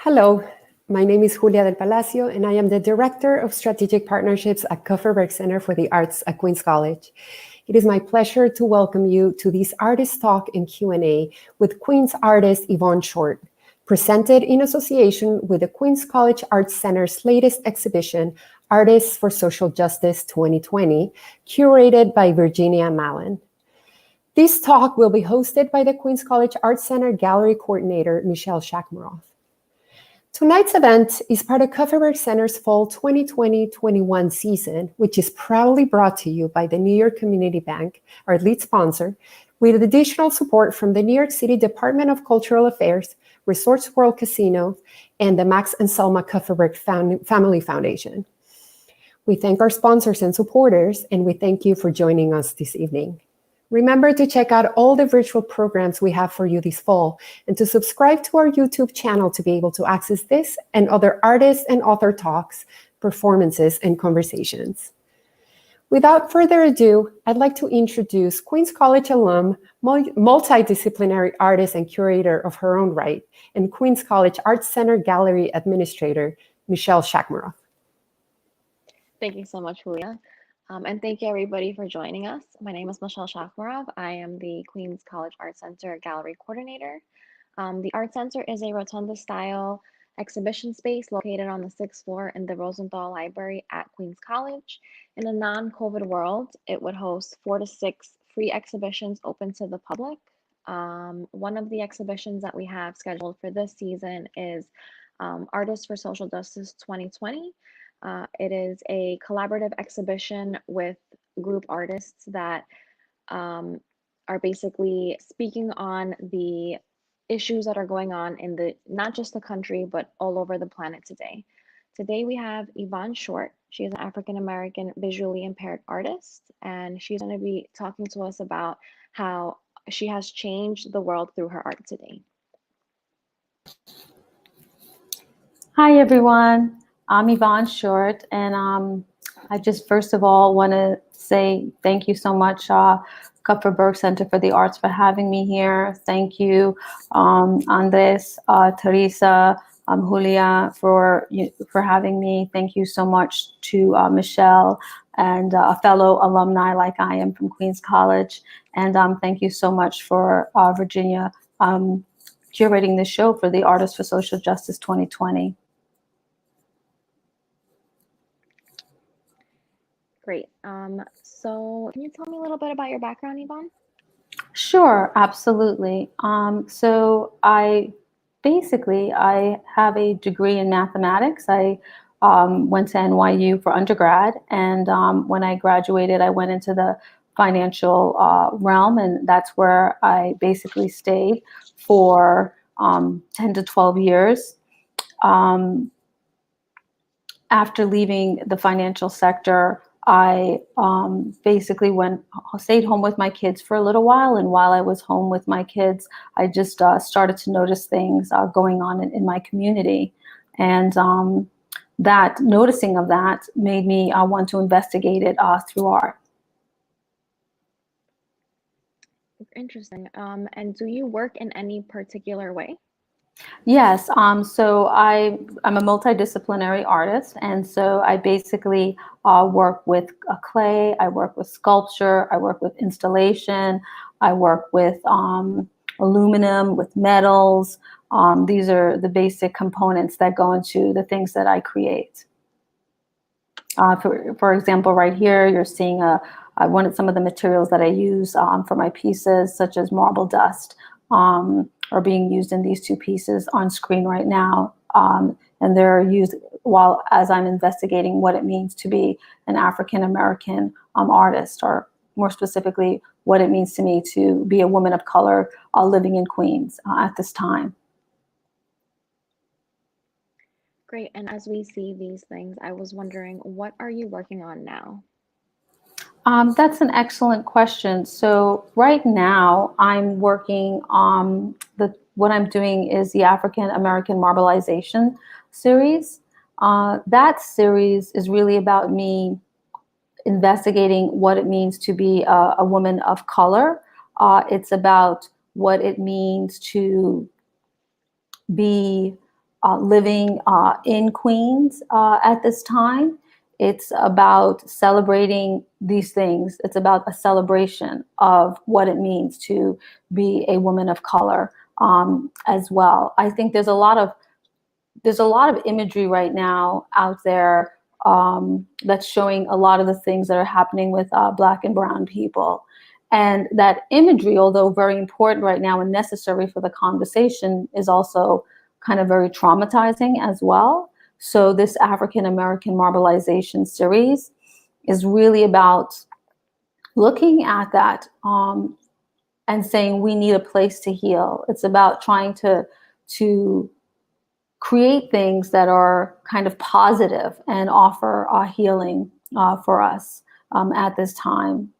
Hello, my name is Julia del Palacio, and I am the Director of Strategic Partnerships at Covet Center for the Arts at Queens College. It is my pleasure to welcome you to this Artist Talk and Q&A with Queens artist Yvonne Shortt, presented in association with the Queens College Arts Center's latest exhibition, Artists for Social Justice 2020, curated by Virginia Mallon. This talk will be hosted by the Queens College Arts Center Gallery Coordinator, Michelle Shakmaroff. Tonight's event is part of Covet Center's Fall 2020-21 season, which is proudly brought to you by the New York Community Bank, our lead sponsor, with additional support from the New York City Department of Cultural Affairs, Resorts World Casino, and the Max and Selma Covet Family Foundation. We thank our sponsors and supporters, and we thank you for joining us this evening. Remember to check out all the virtual programs we have for you this fall and to subscribe to our YouTube channel to be able to access this and other artist and author talks, performances, and conversations. Without further ado, I'd like to introduce Queens College alum, multidisciplinary artist and curator of her own right, and Queens College Arts Center Gallery Administrator, Michelle Shakmaroff. Thank you so much, Julia. And thank you everybody for joining us. My name is Michelle Shakmaroff. I am the Queens College Arts Center Gallery Coordinator. The Art Center is a rotunda style exhibition space located on the 6th floor in the Rosenthal Library at Queens College. In a non-COVID world, it would host 4 to 6 free exhibitions open to the public. One of the exhibitions that we have scheduled for this season is Artists for Social Justice 2020. It is a collaborative exhibition with group artists that are basically speaking on the issues that are going on in not just the country, but all over the planet today. Today we have Yvonne Shortt. She is an African-American visually impaired artist, and she's going to be talking to us about how she has changed the world through her art today. Hi, everyone. I'm Yvonne Shortt, and I just first of all want to say thank you so much, Kupferberg Center for the Arts, for having me here. Thank you, Andres, Teresa, Julia, for having me. Thank you so much to Michelle and a fellow alumni like I am from Queens College. And thank you so much for Virginia curating this show for the Artists for Social Justice 2020. Great. So can you tell me a little bit about your background, Yvonne? Sure, absolutely. So I have a degree in mathematics. I went to NYU for undergrad, and when I graduated, I went into the financial realm, and that's where I basically stayed for 10 to 12 years. After leaving the financial sector, I basically stayed home with my kids for a little while, and while I was home with my kids, I just started to notice things going on in my community, and that noticing of that made me want to investigate it through art. Interesting. And do you work in any particular way? Yes, so I'm a multidisciplinary artist, and so I basically work with clay, I work with sculpture, I work with installation, I work with aluminum, with metals. These are the basic components that go into the things that I create. For example, right here, you're seeing some of the materials that I use for my pieces, such as marble dust. Are being used in these two pieces on screen right now, and they're used as I'm investigating what it means to be an African-American artist, or more specifically, what it means to me to be a woman of color living in Queens at this time. Great. And as we see these things, I was wondering, what are you working on now? That's an excellent question. So right now I'm working on what I'm doing is the African American Marbleization series. That series is really about me investigating what it means to be a woman of color. It's about what it means to be living in Queens at this time. It's about celebrating these things. It's about a celebration of what it means to be a woman of color as well. I think there's a lot of imagery right now out there that's showing a lot of the things that are happening with Black and brown people. And that imagery, although very important right now and necessary for the conversation, is also kind of very traumatizing as well. So this African American Marbleization series is really about looking at that and saying we need a place to heal. It's about trying to create things that are kind of positive and offer healing for us at this time.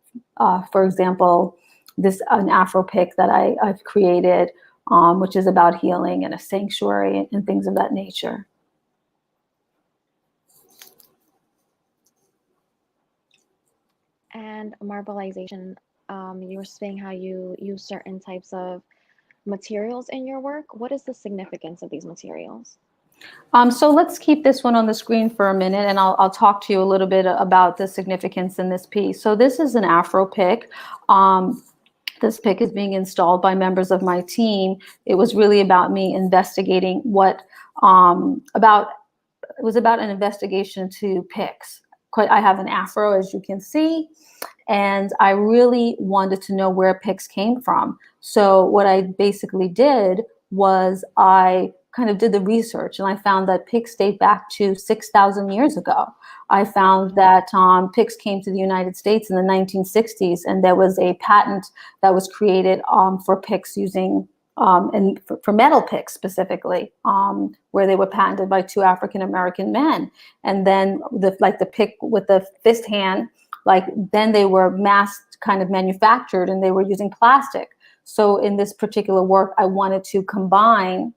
For example, an Afro pick that I've created, which is about healing and a sanctuary and things of that nature. And marbleization, you were saying how you use certain types of materials in your work. What is the significance of these materials? So let's keep this one on the screen for a minute, and I'll talk to you a little bit about the significance in this piece. So this is an Afro pick. This pick is being installed by members of my team. It was really about me investigating it was about an investigation to picks. I have an Afro, as you can see, and I really wanted to know where picks came from. So what I basically did was I kind of did the research, and I found that picks date back to 6,000 years ago. I found that picks came to the United States in the 1960s, and there was a patent that was created for picks using, and for metal picks specifically, where they were patented by two African American men. And then the pick with the fist hand, then they were mass kind of manufactured, and they were using plastic. So in this particular work, I wanted to combine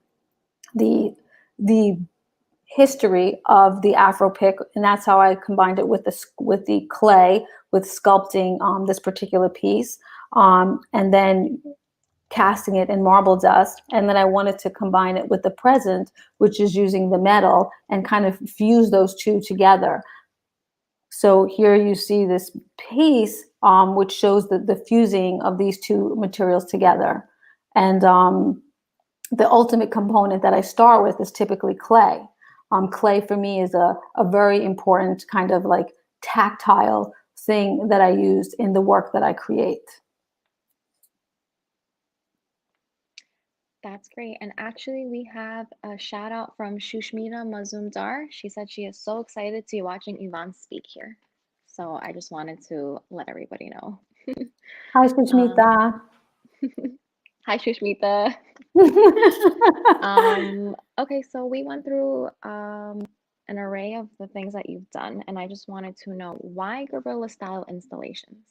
the history of the Afro pick, and that's how I combined it with the clay, with sculpting this particular piece, and then casting it in marble dust. And then I wanted to combine it with the present, which is using the metal, and kind of fuse those two together. So here you see this piece, which shows the fusing of these two materials together. And the ultimate component that I start with is typically clay. Clay for me is a very important kind of tactile thing that I use in the work that I create. That's great. And actually, we have a shout out from Shushmita Mazumdar. She said she is so excited to be watching Yvonne speak here. So I just wanted to let everybody know. Hi, Shushmita. Hi, Shushmita. Okay, so we went through an array of the things that you've done, and I just wanted to know, why guerrilla style installations?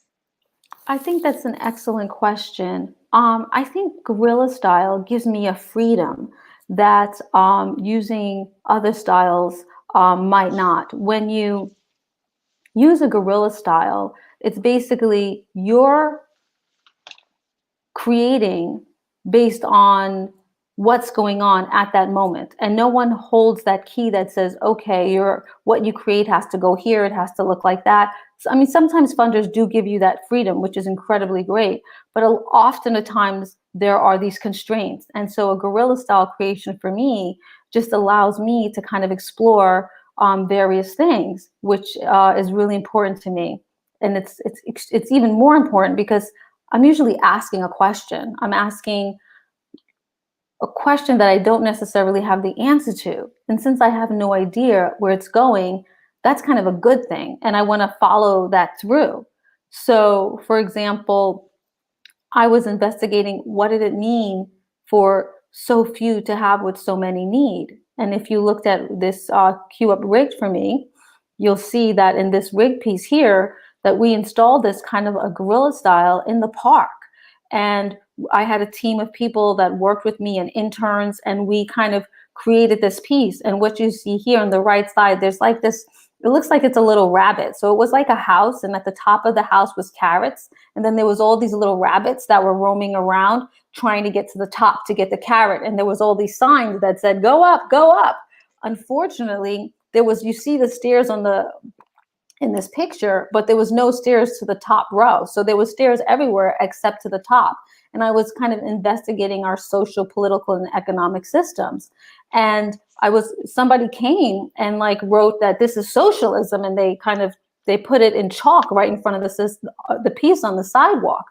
I think that's an excellent question. I think guerrilla style gives me a freedom that using other styles might not. When you use a guerrilla style, it's basically you're creating based on what's going on at that moment, and no one holds that key that says, okay, what you create has to go here, it has to look like that. I mean, sometimes funders do give you that freedom, which is incredibly great, but often at times there are these constraints. And so a guerrilla style creation for me just allows me to kind of explore various things, which is really important to me. And it's even more important because I'm usually asking a question. I'm asking a question that I don't necessarily have the answer to. And since I have no idea where it's going, that's kind of a good thing. And I want to follow that through. So, for example, I was investigating what did it mean for so few to have what so many need. And if you looked at this queue up rig for me, you'll see that in this rig piece here, that we installed this kind of a guerrilla style in the park. And I had a team of people that worked with me and interns, and we kind of created this piece. And what you see here on the right side, there's like this it looks like it's a little rabbit. So it was like a house, and at the top of the house was carrots. And then there was all these little rabbits that were roaming around trying to get to the top to get the carrot. And there was all these signs that said, go up, go up. Unfortunately, you see the stairs in this picture, but there was no stairs to the top row. So there was stairs everywhere except to the top. And I was kind of investigating our social, political, and economic systems. And somebody came and like wrote that this is socialism, and they put it in chalk right in front of the piece on the sidewalk.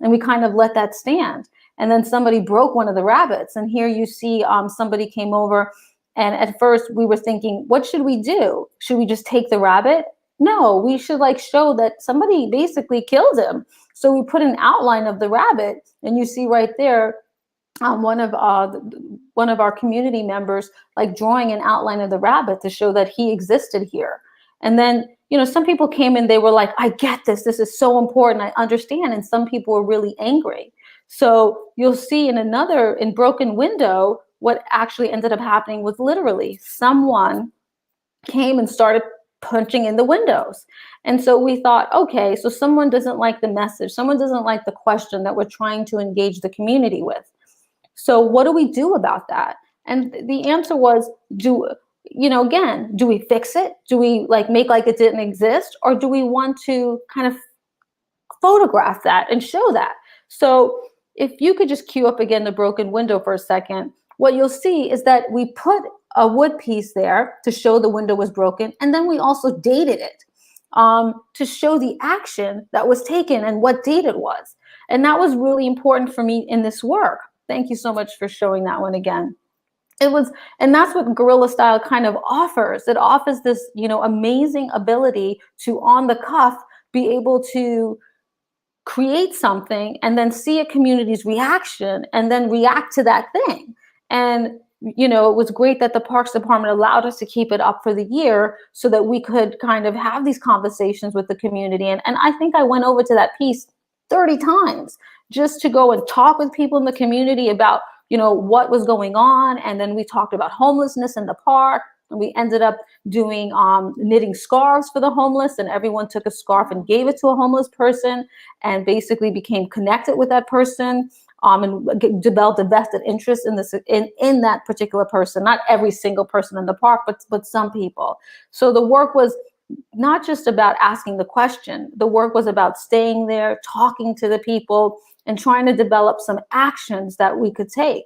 And we kind of let that stand. And then somebody broke one of the rabbits. And here you see somebody came over, and at first we were thinking, what should we do? Should we just take the rabbit? No, we should like show that somebody basically killed him. So we put an outline of the rabbit, and you see right there, one of our community members like drawing an outline of the rabbit to show that he existed here. And then, some people came in, they were like, I get this. This is so important. I understand. And some people were really angry. So you'll see in Broken Window, what actually ended up happening was literally someone came and started punching in the windows. And so we thought, okay, so someone doesn't like the message. Someone doesn't like the question that we're trying to engage the community with. So what do we do about that? And the answer was, do we fix it? Do we like make like it didn't exist? Or do we want to kind of photograph that and show that? So if you could just cue up again the Broken Window for a second, what you'll see is that we put a wood piece there to show the window was broken. And then we also dated it to show the action that was taken and what date it was. And that was really important for me in this work. Thank you so much for showing that one again. And that's what Guerrilla style kind of offers. It offers this, amazing ability to, on the cuff, be able to create something and then see a community's reaction and then react to that thing. And it was great that the Parks Department allowed us to keep it up for the year so that we could kind of have these conversations with the community. And I think I went over to that piece 30 times just to go and talk with people in the community about, what was going on. And then we talked about homelessness in the park. And we ended up doing knitting scarves for the homeless, and everyone took a scarf and gave it to a homeless person and basically became connected with that person. And developed a vested interest in this in that particular person. Not every single person in the park, but some people. So the work was not just about asking the question. The work was about staying there, talking to the people, and trying to develop some actions that we could take.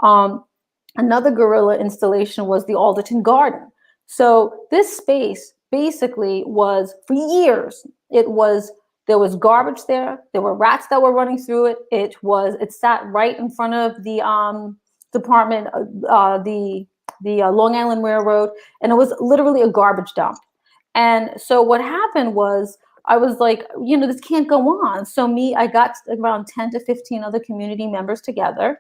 Another Guerrilla installation was the Alderton Garden. So this space basically was, for years, there was garbage there. There were rats that were running through it. It sat right in front of the department, the Long Island Railroad, and it was literally a garbage dump. And so what happened was, I was like, this can't go on. So I got around 10 to 15 other community members together,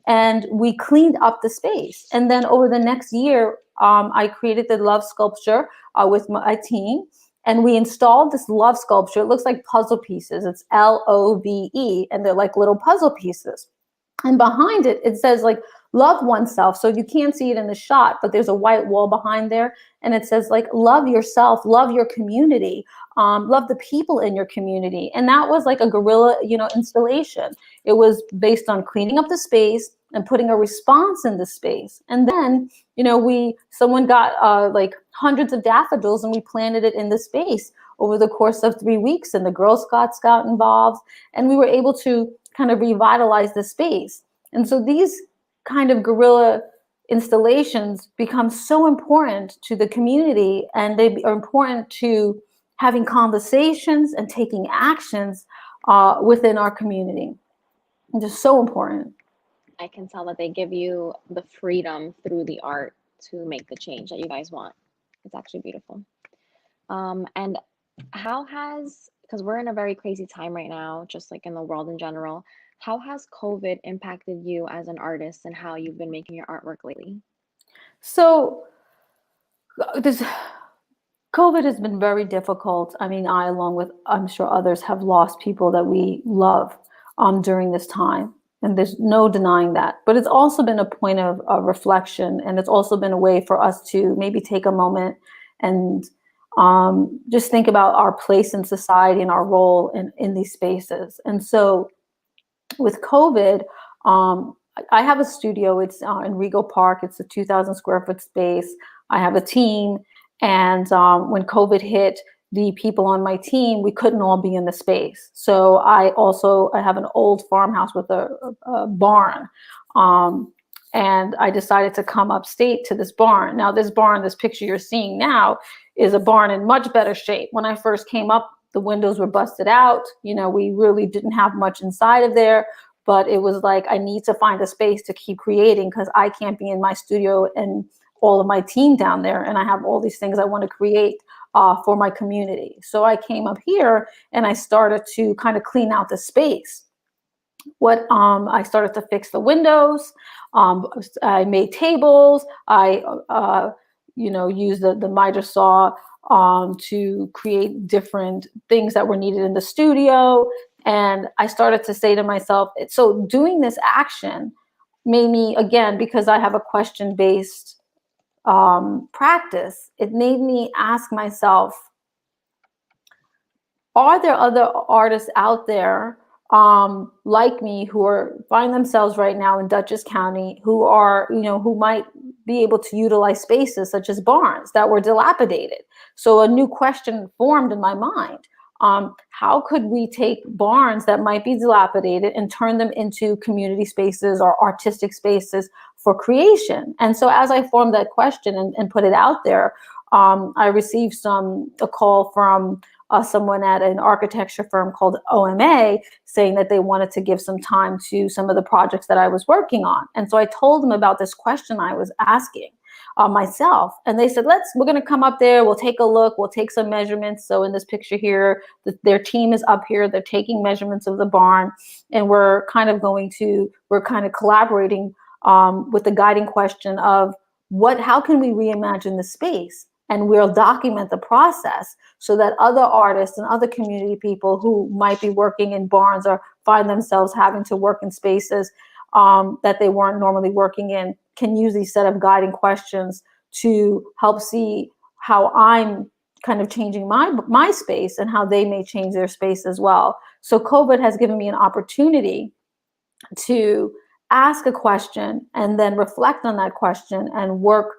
and we cleaned up the space. And then over the next year, I created the love sculpture with my team. And we installed this love sculpture. It looks like puzzle pieces. It's LOVE, and they're like little puzzle pieces. And behind it, it says like love oneself. So you can't see it in the shot, but there's a white wall behind there. And it says like, love yourself, love your community, love the people in your community. And that was like a Guerrilla, installation. It was based on cleaning up the space and putting a response in the space. And then, someone got like hundreds of daffodils, and we planted it in the space over the course of 3 weeks. And the Girl Scouts got involved, and we were able to kind of revitalize the space. And so these kind of Guerrilla installations become so important to the community, and they are important to having conversations and taking actions within our community. And just so important. I can tell that they give you the freedom through the art to make the change that you guys want. It's actually beautiful. And because we're in a very crazy time right now, just like in the world in general, how has COVID impacted you as an artist and how you've been making your artwork lately? So COVID has been very difficult. I mean, I, along with I'm sure others, have lost people that we love during this time. And there's no denying that. But it's also been a point of reflection. And it's also been a way for us to maybe take a moment and just think about our place in society and our role in these spaces. And so with COVID, I have a studio. It's in Regal Park. It's a 2,000 square foot space. I have a team. And when COVID hit, the people on my team, we couldn't all be in the space. So I have an old farmhouse with a barn. And I decided to come upstate to this barn. Now, this barn, this picture you're seeing now, is a barn in much better shape. When I first came up, the windows were busted out. You know, we really didn't have much inside of there, but it was like, I need to find a space to keep creating because I can't be in my studio and all of my team down there. And I have all these things I want to create for my community. So I came up here and I started to kind of clean out the space. I started to fix the windows. I made tables. I used the miter saw to create different things that were needed in the studio. And I started to say to myself, so doing this action made me, again, because I have a question-based practice, it made me ask myself, are there other artists out there like me who find themselves right now in Dutchess County who might be able to utilize spaces such as barns that were dilapidated? So a new question formed in my mind. How could we take barns that might be dilapidated and turn them into community spaces or artistic spaces for creation? And so as I formed that question and put it out there, I received a call from someone at an architecture firm called OMA saying that they wanted to give some time to some of the projects that I was working on. And so I told them about this question I was asking myself. And they said, we're going to come up there. We'll take a look. We'll take some measurements. So in this picture here, their team is up here. They're taking measurements of the barn. And we're kind of collaborating with the guiding question of how can we reimagine the space? And we'll document the process so that other artists and other community people who might be working in barns or find themselves having to work in spaces that they weren't normally working in can use these set of guiding questions to help see how I'm kind of changing my space and how they may change their space as well. So COVID has given me an opportunity to ask a question and then reflect on that question and work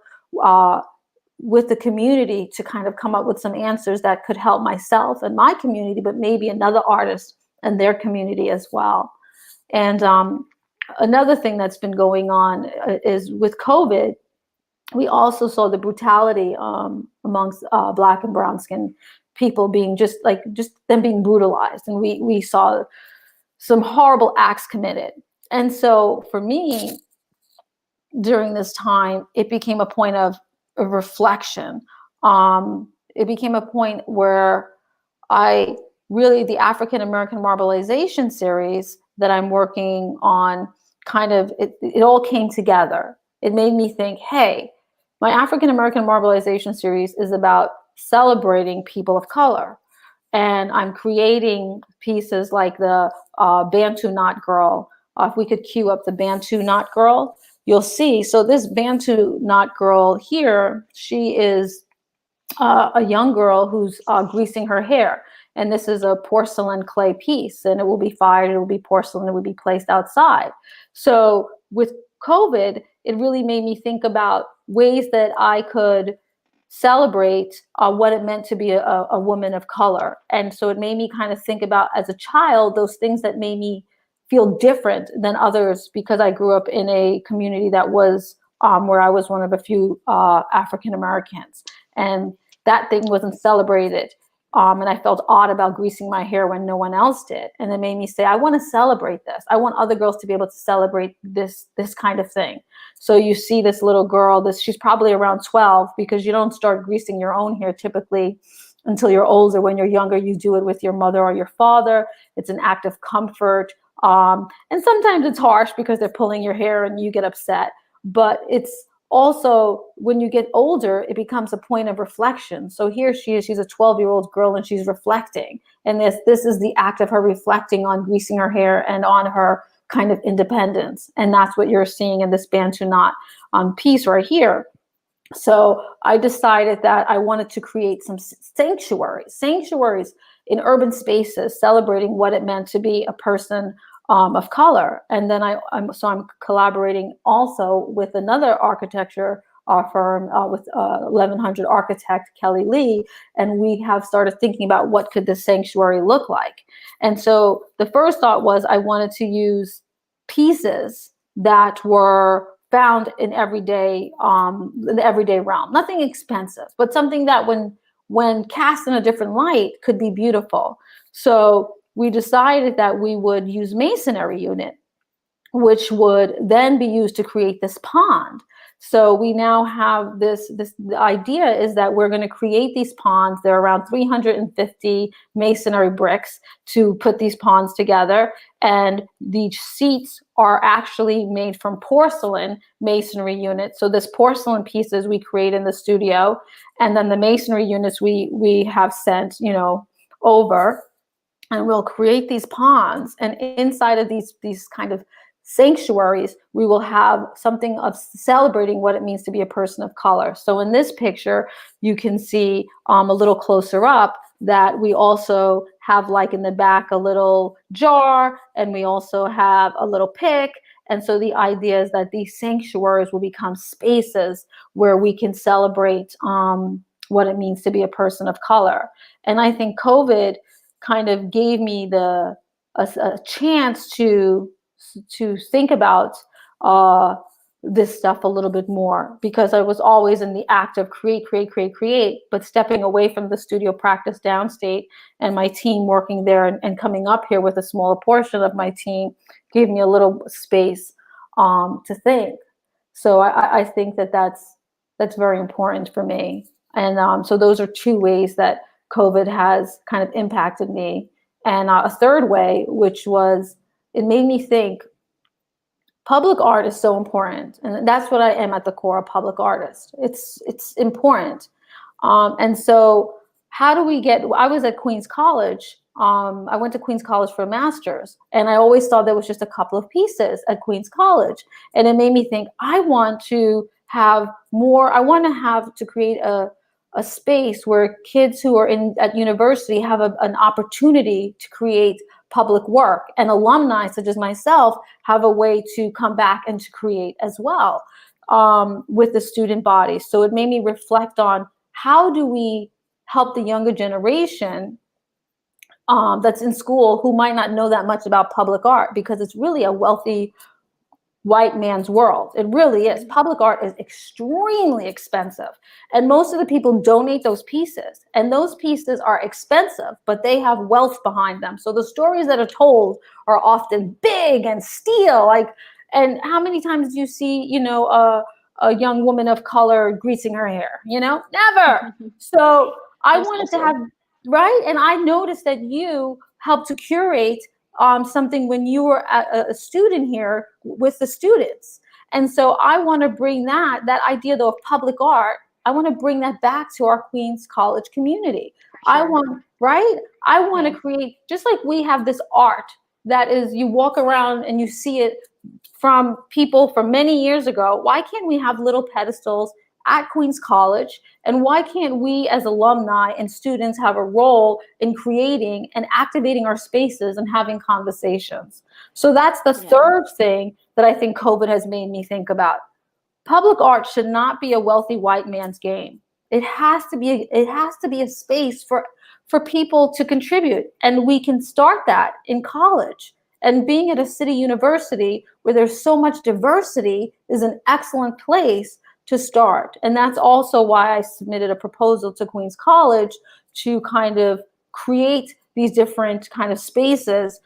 with the community to kind of come up with some answers that could help myself and my community, but maybe another artist and their community as well. And another thing that's been going on is with COVID, we also saw the brutality amongst Black and brown skinned people being just them being brutalized. And we saw some horrible acts committed. And so for me, during this time, it became a point of reflection. It became a point where the African American Marbleization series that I'm working on, it all came together. It made me think, hey, my African American Marbleization series is about celebrating people of color. And I'm creating pieces like the Bantu Knot Girl. If we could cue up the Bantu Knot Girl, you'll see. So this Bantu Knot Girl here, she is a young girl who's greasing her hair. And this is a porcelain clay piece, and it will be fired, it will be porcelain, it will be placed outside. So with COVID, it really made me think about ways that I could celebrate what it meant to be a woman of color. And so it made me kind of think about, as a child, those things that made me feel different than others, because I grew up in a community that was where I was one of a few African Americans, and that thing wasn't celebrated. And I felt odd about greasing my hair when no one else did. And it made me say, I want to celebrate this. I want other girls to be able to celebrate this kind of thing. So you see this little girl, she's probably around 12, because you don't start greasing your own hair typically until you're older. When you're younger, you do it with your mother or your father. It's an act of comfort. And sometimes it's harsh because they're pulling your hair and you get upset. But it's also, when you get older, it becomes a point of reflection. So here she is, she's a 12-year-old girl and she's reflecting. And this is the act of her reflecting on greasing her hair and on her kind of independence. And that's what you're seeing in this Bantu Knot piece right here. So I decided that I wanted to create some sanctuaries in urban spaces, celebrating what it meant to be a person of color. And then I'm collaborating also with another architecture firm with 1100 architect Kelly Lee, and we have started thinking about what could this sanctuary look like. And so the first thought was I wanted to use pieces that were found in the everyday realm. Nothing expensive, but something that when cast in a different light could be beautiful. So we decided that we would use masonry unit, which would then be used to create this pond. So we now have the idea is that we're going to create these ponds. There are around 350 masonry bricks to put these ponds together. And the seats are actually made from porcelain masonry units. So this porcelain pieces we create in the studio, and then the masonry units we have sent, over, and we'll create these ponds. And inside of these kind of sanctuaries, we will have something of celebrating what it means to be a person of color. So in this picture, you can see a little closer up that we also have, like in the back, a little jar, and we also have a little pick. And so the idea is that these sanctuaries will become spaces where we can celebrate what it means to be a person of color. And I think COVID kind of gave me a chance to think about this stuff a little bit more, because I was always in the act of create, but stepping away from the studio practice downstate and my team working there and coming up here with a smaller portion of my team gave me a little space to think. So I think that's very important for me. And so those are two ways that COVID has kind of impacted me. And a third way, which was, it made me think public art is so important. And that's what I am at the core, a public artist. It's important. And so how do we I was at Queens College. I went to Queens College for a master's, and I always thought there was just a couple of pieces at Queens College. And it made me think, I want to create a space where kids who are at university have an opportunity to create public work, and alumni such as myself have a way to come back and to create as well with the student body. So it made me reflect on, how do we help the younger generation that's in school who might not know that much about public art, because it's really a wealthy white man's world. It really is. Public art is extremely expensive, and most of the people donate those pieces, and those pieces are expensive, but they have wealth behind them. So the stories that are told are often big and steel, and how many times do you see, a young woman of color greasing her hair? Never. So I wanted to have, right? And I noticed that you helped to curate something when you were a student here with the students. And so I want to bring that idea, though, of public art, I want to bring that back to our Queens College community. Sure. I want to create, just like we have this art that is, you walk around and you see it from people from many years ago. Why can't we have little pedestals at Queens College? And why can't we as alumni and students have a role in creating and activating our spaces and having conversations? So that's the third thing that I think COVID has made me think about. Public art should not be a wealthy white man's game. It has to be a space for people to contribute. And we can start that in college. And being at a city university where there's so much diversity is an excellent place to start. And that's also why I submitted a proposal to Queens College to kind of create these different kind of spaces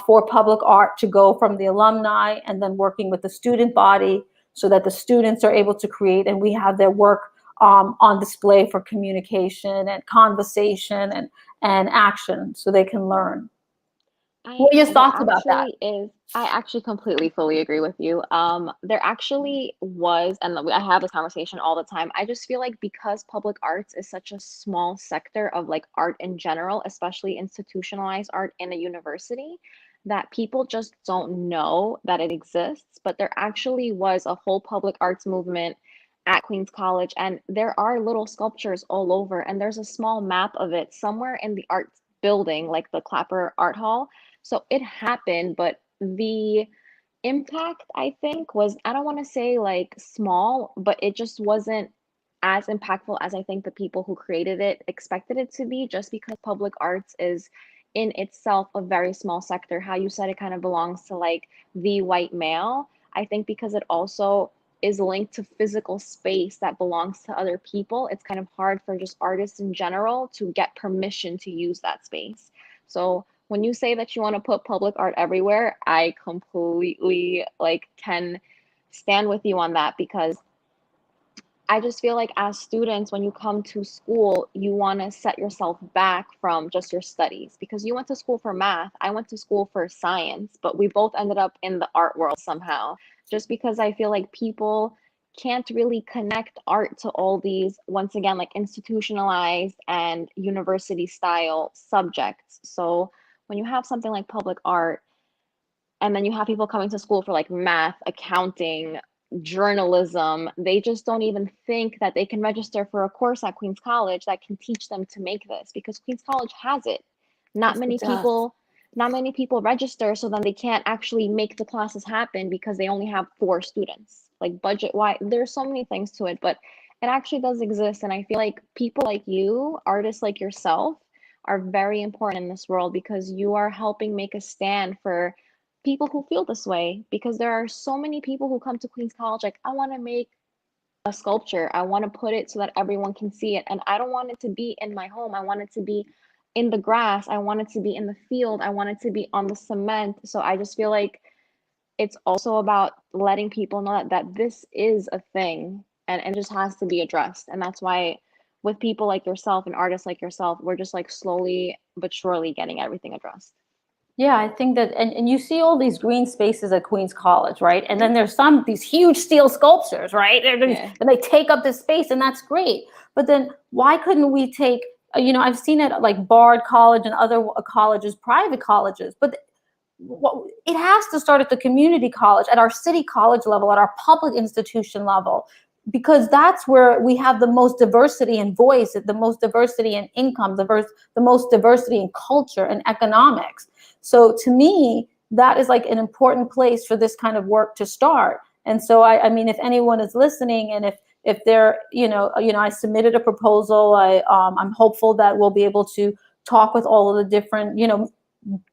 for public art to go from the alumni, and then working with the student body so that the students are able to create, and we have their work on display for communication and conversation and action, so they can learn. What are your thoughts about that? I actually completely fully agree with you. There actually was, and I have this conversation all the time. I just feel like because public arts is such a small sector of like art in general, especially institutionalized art in a university, that people just don't know that it exists. But there actually was a whole public arts movement at Queens College, and there are little sculptures all over, and there's a small map of it somewhere in the art building, like the Clapper Art Hall. So it happened, but the impact, I think, was, I don't want to say like small, but it just wasn't as impactful as I think the people who created it expected it to be, just because public arts is in itself a very small sector. How you said it kind of belongs to like the white male. I think because it also is linked to physical space that belongs to other people, it's kind of hard for just artists in general to get permission to use that space. So when you say that you want to put public art everywhere, I completely like can stand with you on that, because I just feel like as students, when you come to school, you want to set yourself back from just your studies, because you went to school for math. I went to school for science, but we both ended up in the art world somehow, just because I feel like people can't really connect art to all these, once again, like institutionalized and university style subjects. So when you have something like public art, and then you have people coming to school for like math, accounting, journalism, they just don't even think that they can register for a course at Queens College that can teach them to make this, because Queens College has it. Not Yes, many it does. people not many people register, so then they can't actually make the classes happen because they only have 4 students. Like budget wise, there's so many things to it, but it actually does exist. And I feel like people like you, artists like yourself, are very important in this world, because you are helping make a stand for people who feel this way. Because there are so many people who come to Queens College like, I want to make a sculpture. I want to put it so that everyone can see it. And I don't want it to be in my home. I want it to be in the grass. I want it to be in the field. I want it to be on the cement. So I just feel like it's also about letting people know that this is a thing, and just has to be addressed. And that's why with people like yourself and artists like yourself, we're just like slowly but surely getting everything addressed. Yeah, I think that, and you see all these green spaces at Queens College, right? And then there's these huge steel sculptures, right? Yeah. And they take up this space, and that's great. But then why couldn't we take, I've seen it at like Bard College and other colleges, private colleges, but it has to start at the community college, at our city college level, at our public institution level, because that's where we have the most diversity in voice, the most diversity in income, the most diversity in culture and economics. So to me, that is like an important place for this kind of work to start. And so I mean, if anyone is listening, and if they're, I submitted a proposal. I'm hopeful that we'll be able to talk with all of the different,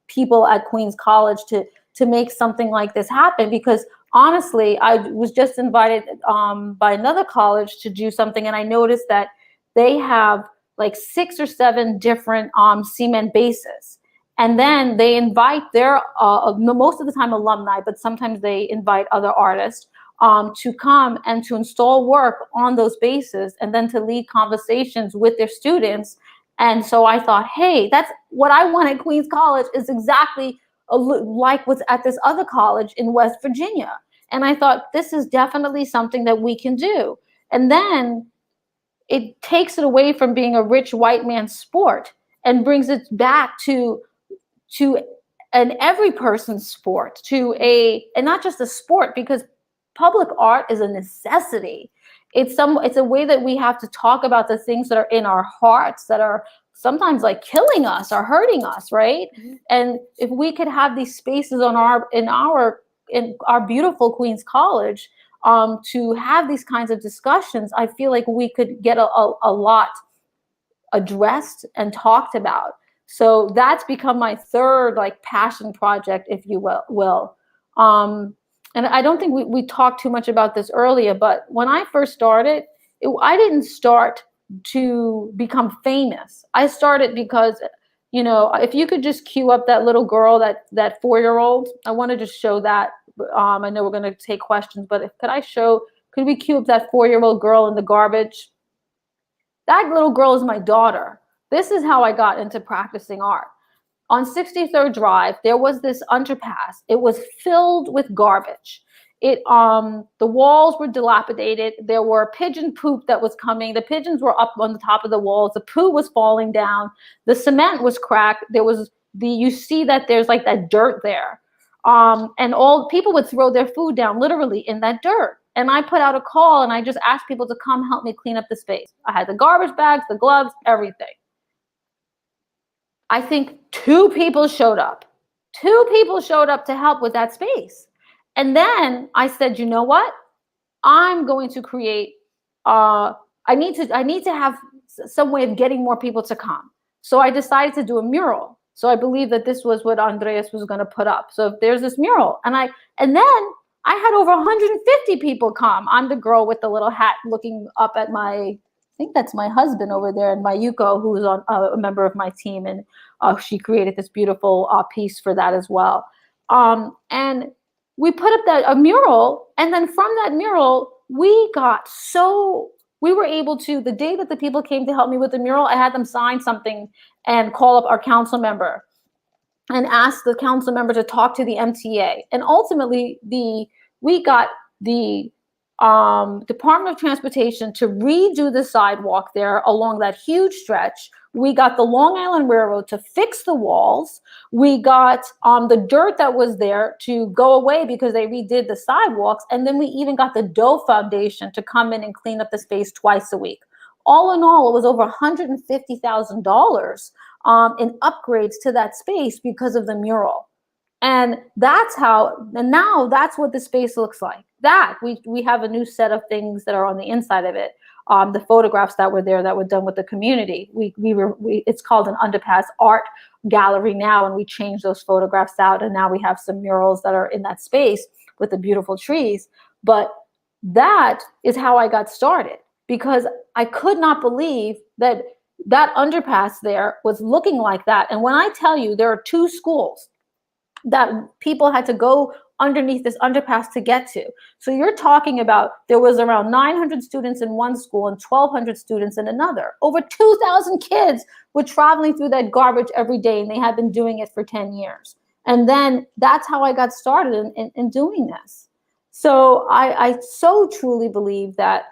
people at Queens College to make something like this happen. Because honestly, I was just invited by another college to do something, and I noticed that they have like 6 or 7 different cement bases. And then they invite their, most of the time alumni, but sometimes they invite other artists to come and to install work on those bases, and then to lead conversations with their students. And so I thought, hey, that's what I want at Queens College, is exactly like what's at this other college in West Virginia. And I thought, this is definitely something that we can do. And then it takes it away from being a rich white man's sport and brings it back to an every person's sport, and not just a sport, because public art is a necessity. It's a way that we have to talk about the things that are in our hearts, that are sometimes like killing us or hurting us, right? Mm-hmm. And if we could have these spaces in our beautiful Queens College, to have these kinds of discussions, I feel like we could get a lot addressed and talked about. So that's become my third like passion project, if you will. And I don't think we talked too much about this earlier, but when I first started, I didn't start to become famous. I started because, if you could just cue up that little girl, that 4-year-old, I want to just show that. I know we're going to take questions, but could we cue up that 4-year-old girl in the garbage? That little girl is my daughter. This is how I got into practicing art. On 63rd Drive, there was this underpass. It was filled with garbage. The walls were dilapidated. There were pigeon poop that was coming. The pigeons were up on the top of the walls. The poo was falling down. The cement was cracked. You see that there's like that dirt there. And all people would throw their food down literally in that dirt. and I put out a call and I just asked people to come help me clean up the space. I had the garbage bags, the gloves, everything. I think 2 people showed up. 2 people showed up to help with that space. And then I said, you know what? I'm going to create, I need to have some way of getting more people to come. So I decided to do a mural. So I believe that this was what Andreas was going to put up. So if there's this mural, and then I had over 150 people come. I'm the girl with the little hat looking up at I think that's my husband over there, and my Yuko, who's on a member of my team, and she created this beautiful piece for that as well. And we put up a mural, and then from that mural, we were able to, the day that the people came to help me with the mural, I had them sign something and call up our council member and ask the council member to talk to the MTA. And ultimately, we got the Department of Transportation to redo the sidewalk there along that huge stretch. We got the Long Island Railroad to fix the walls. We got the dirt that was there to go away because they redid the sidewalks. And then we even got the Doe Foundation to come in and clean up the space twice a week. All in all, it was over $150,000 in upgrades to that space because of the mural. And now that's what the space looks like. That we have a new set of things that are on the inside of it. The photographs that were there that were done with the community. It's called an underpass art gallery now, and we changed those photographs out, and now we have some murals that are in that space with the beautiful trees. But that is how I got started, because I could not believe that underpass there was looking like that. And when I tell you there are 2 schools that people had to go underneath this underpass to get to. So you're talking about there was around 900 students in one school and 1,200 students in another. Over 2,000 kids were traveling through that garbage every day, and they had been doing it for 10 years. And then that's how I got started in doing this. So I so truly believe that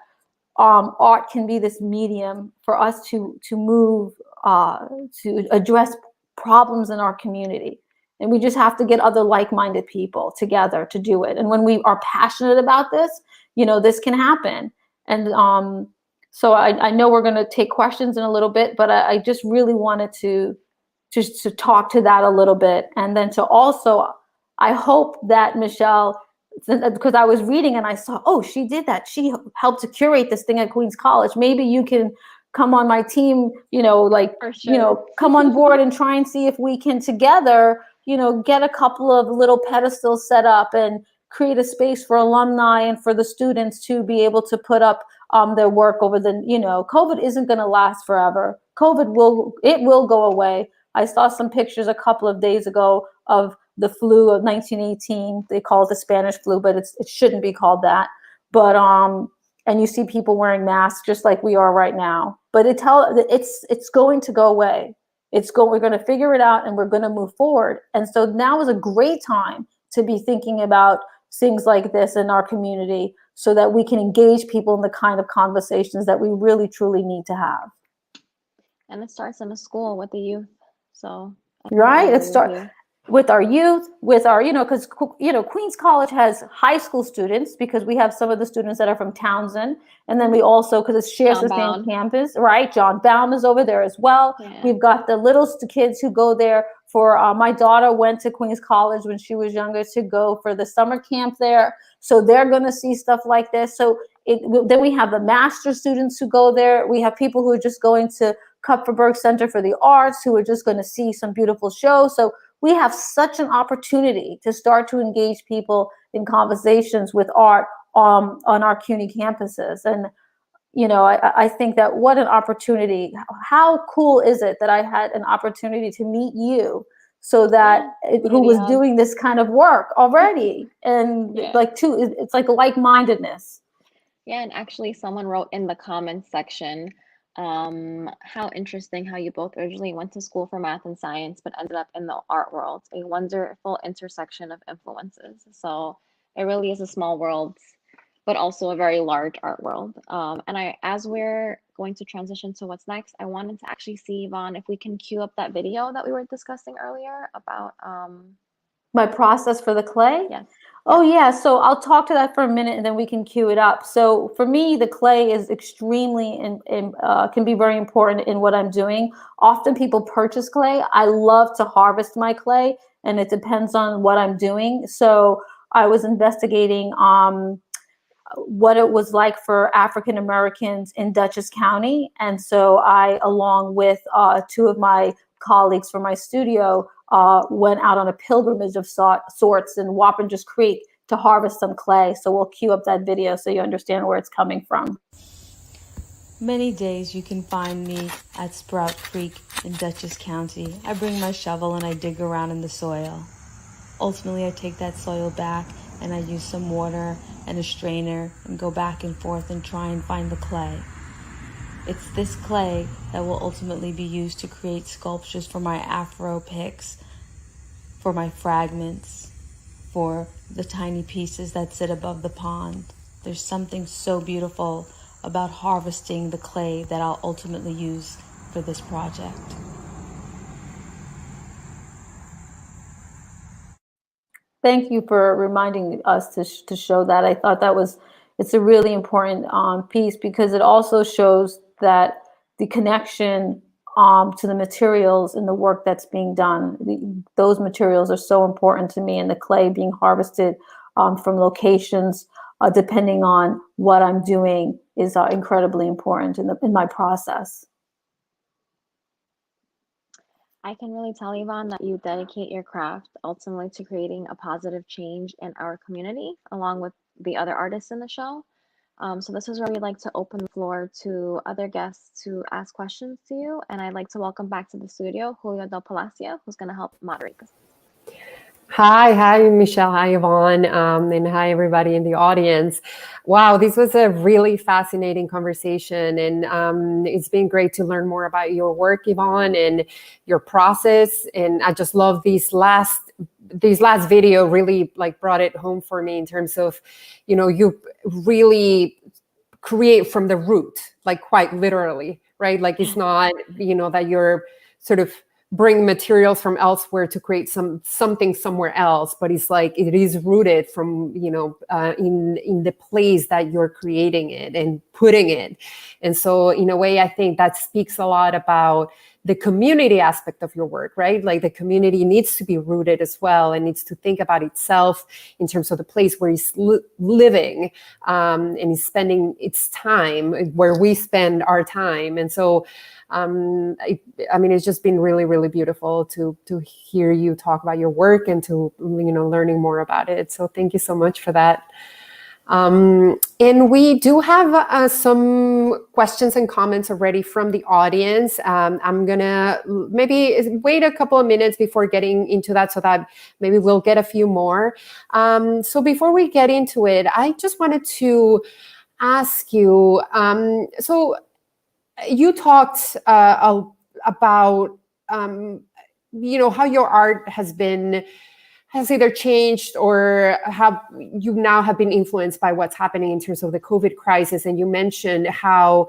art can be this medium for us to move, to address problems in our community. And we just have to get other like-minded people together to do it. And when we are passionate about this, this can happen. And so I know we're going to take questions in a little bit, but I just really wanted to talk to that a little bit. And then to also, I hope that Michelle, because I was reading and I saw, oh, she did that. She helped to curate this thing at Queens College. Maybe you can come on my team, For sure. come on board and try and see if we can together, get a couple of little pedestals set up and create a space for alumni and for the students to be able to put up their work over the, COVID isn't going to last forever. COVID will go away. I saw some pictures a couple of days ago of the flu of 1918. They call it the Spanish flu, but it shouldn't be called that. But and you see people wearing masks just like we are right now. But it's going to go away. We're going to figure it out, and we're going to move forward. And so now is a great time to be thinking about things like this in our community, so that we can engage people in the kind of conversations that we really truly need to have. And it starts in a school with the youth. So right, it starts with our youth, with our, because, Queens College has high school students, because we have some of the students that are from Townsend. And then we also, because it shares the same campus, right? John Baum is over there as well. Yeah. We've got the little kids who go there for, my daughter went to Queens College when she was younger to go for the summer camp there. So they're going to see stuff like this. So then we have the master students who go there. We have people who are just going to Kupferberg Center for the Arts, who are just going to see some beautiful shows. So we have such an opportunity to start to engage people in conversations with art on our CUNY campuses. And, I think that what an opportunity. How cool is it that I had an opportunity to meet you, so that who was doing this kind of work already? And it's like like-mindedness. Yeah, and actually someone wrote in the comments section, how interesting how you both originally went to school for math and science, but ended up in the art world, a wonderful intersection of influences. So it really is a small world, but also a very large art world. And as we're going to transition to what's next, I wanted to actually see, Yvonne, if we can cue up that video that we were discussing earlier about My process for the clay? Yes. Oh yeah, so I'll talk to that for a minute and then we can cue it up. So for me, the clay is extremely can be very important in what I'm doing. Often people purchase clay. I love to harvest my clay, and it depends on what I'm doing. So I was investigating what it was like for African Americans in Dutchess County, and so I, along with two of my colleagues from my studio, went out on a pilgrimage of sorts in Wappingers Creek to harvest some clay. So we'll cue up that video so you understand where it's coming from. Many days you can find me at Sprout Creek in Dutchess County. I bring my shovel and I dig around in the soil. Ultimately, I take that soil back and I use some water and a strainer and go back and forth and try and find the clay. It's this clay that will ultimately be used to create sculptures for my Afro picks, for my fragments, for the tiny pieces that sit above the pond. There's something so beautiful about harvesting the clay that I'll ultimately use for this project. Thank you for reminding us to show that. I thought it's a really important piece, because it also shows that the connection to the materials and the work that's being done. Those materials are so important to me, and the clay being harvested from locations depending on what I'm doing is incredibly important in my process. I can really tell, Yvonne, that you dedicate your craft ultimately to creating a positive change in our community, along with the other artists in the show. So this is where we'd like to open the floor to other guests to ask questions to you. And I'd like to welcome back to the studio, Julia del Palacio, who's going to help moderate this. Hi, Michelle. Hi, Yvonne. And hi, everybody in the audience. Wow, this was a really fascinating conversation. And it's been great to learn more about your work, Yvonne, and your process. And I just love these last video really like brought it home for me in terms of, you really create from the root, like quite literally, right? Like it's not, that you're sort of bring materials from elsewhere to create something somewhere else, but it's like it is rooted from in the place that you're creating it and putting it. And so in a way, I think that speaks a lot about the community aspect of your work, right? Like the community needs to be rooted as well and needs to think about itself in terms of the place where it's living and is spending its time, where we spend our time. And so it's just been really, really beautiful to hear you talk about your work and to, learning more about it. So thank you so much for that. And we do have some questions and comments already from the audience. I'm gonna maybe wait a couple of minutes before getting into that so that maybe we'll get a few more. So before we get into it, I just wanted to ask you, so you talked about how your art has either changed or how you now have been influenced by what's happening in terms of the COVID crisis. And you mentioned how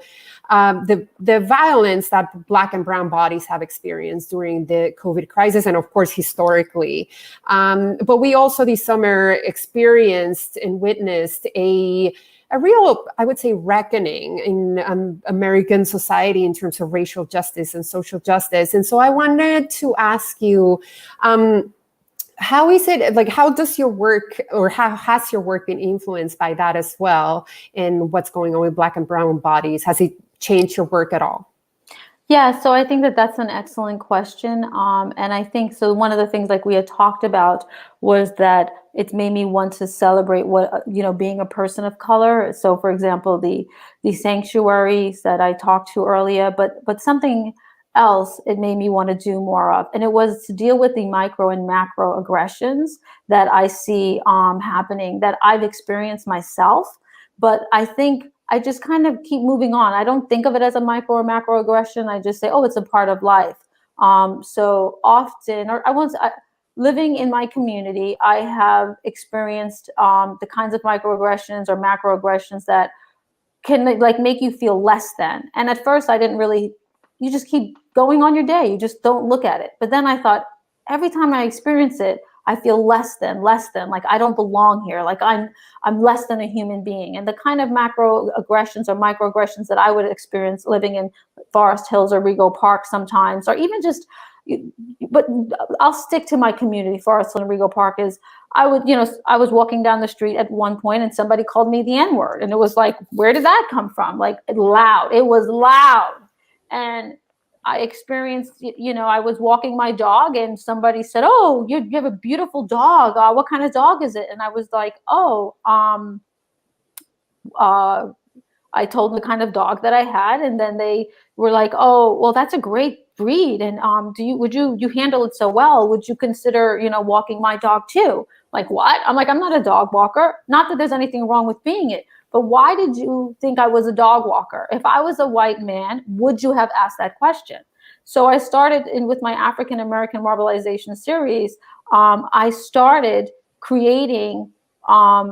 the violence that Black and brown bodies have experienced during the COVID crisis, and of course historically. But we also this summer experienced and witnessed a real, I would say, reckoning in American society in terms of racial justice and social justice. And so I wanted to ask you, how is it, like, how does your work, or how has your work been influenced by that as well? And what's going on with Black and brown bodies? Has it changed your work at all? Yeah, so I think that's an excellent question. And I think, so one of the things like we had talked about was that it's made me want to celebrate being a person of color. So for example, the sanctuaries that I talked to earlier, but something else it made me want to do more of. And it was to deal with the micro and macro aggressions that I see happening, that I've experienced myself. But I think I just kind of keep moving on. I don't think of it as a micro or macro aggression. I just say, oh, it's a part of life. So often, living in my community, I have experienced the kinds of microaggressions or macroaggressions that can like make you feel less than. And at first I didn't really, you just keep going on your day. You just don't look at it. But then I thought, every time I experience it, I feel less than, like I don't belong here, like I'm less than a human being. And the kind of macroaggressions or microaggressions that I would experience living in Forest Hills or Rego Park sometimes, or even just, but I'll stick to my community, Forest Hill and Rego Park, is I was walking down the street at one point and somebody called me the N-word. And it was like, where did that come from? Like, loud. It was loud. And I experienced, I was walking my dog and somebody said, oh, you have a beautiful dog. What kind of dog is it? And I was like, I told them the kind of dog that I had, and then they were like, "Oh, well, that's a great breed, and would you handle it so well? Would you consider, walking my dog too?" Like, what? I'm like, I'm not a dog walker. Not that there's anything wrong with being it, but why did you think I was a dog walker? If I was a white man, would you have asked that question? So I started with my African American Marbleization series. I started creating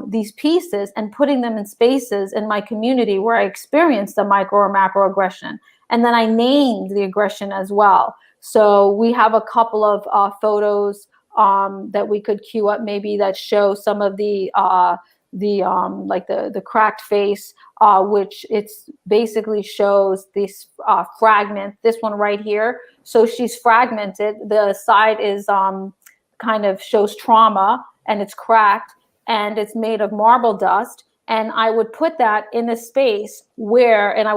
these pieces and putting them in spaces in my community where I experienced the micro or macro aggression. And then I named the aggression as well. So we have a couple of photos that we could queue up maybe that show some of the cracked face, which it's basically shows this fragment, this one right here. So she's fragmented. The side is kind of shows trauma and it's cracked. And it's made of marble dust. And I would put that in a space where, and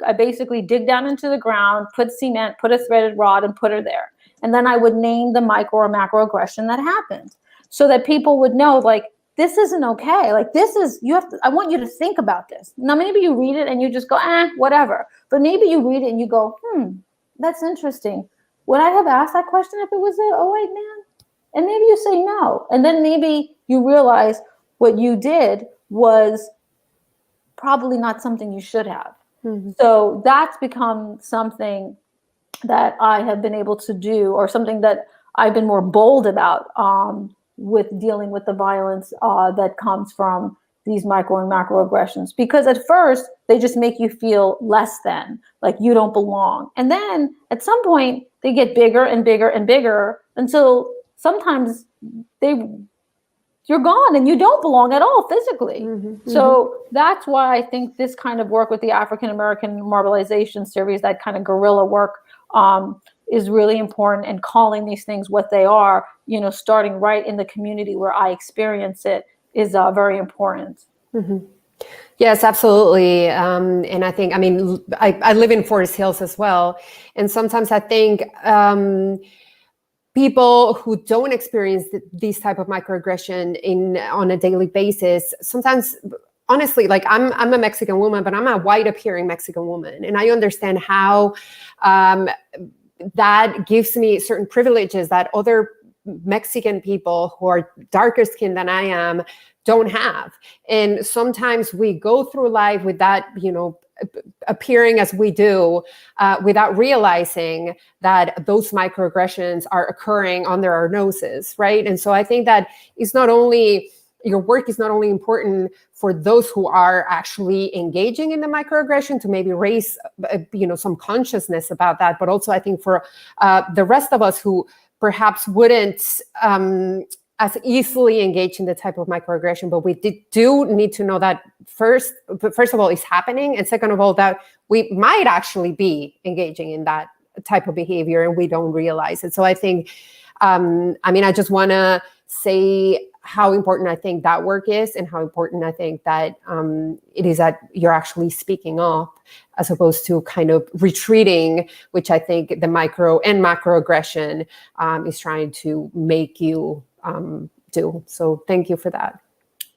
I basically dig down into the ground, put cement, put a threaded rod, and put her there. And then I would name the micro or macro aggression that happened, so that people would know, like, this isn't okay. Like, I want you to think about this. Now, maybe you read it and you just go, whatever. But maybe you read it and you go, that's interesting. Would I have asked that question if it was a white man? And maybe you say no. And then maybe you realize what you did was probably not something you should have. Mm-hmm. So that's become something that I have been able to do, or something that I've been more bold about with dealing with the violence that comes from these micro and macro aggressions. Because at first, they just make you feel less than, like you don't belong. And then at some point, they get bigger and bigger and bigger until sometimes you're gone and you don't belong at all physically. Mm-hmm, so that's why I think this kind of work with the African American Marbleization series, that kind of guerrilla work, is really important, and calling these things what they are, starting right in the community where I experience it, is very important. Mm-hmm. Yes, absolutely. And I think, I live in Forest Hills as well. And sometimes I think people who don't experience these type of microaggression on a daily basis, sometimes, honestly, like I'm a Mexican woman, but I'm a white appearing Mexican woman. And I understand how that gives me certain privileges that other Mexican people who are darker skinned than I am don't have. And sometimes we go through life with that, appearing as we do, without realizing that those microaggressions are occurring under our noses, right? And so I think that your work is not only important for those who are actually engaging in the microaggression to maybe raise, some consciousness about that, but also I think for the rest of us who perhaps wouldn't as easily engage in the type of microaggression, but we do need to know that first of all, it's happening, and second of all, that we might actually be engaging in that type of behavior and we don't realize it. So I think, I just want to say how important I think that work is, and how important I think that it is that you're actually speaking up as opposed to kind of retreating, which I think the micro and macroaggression is trying to make you do. So thank you for that.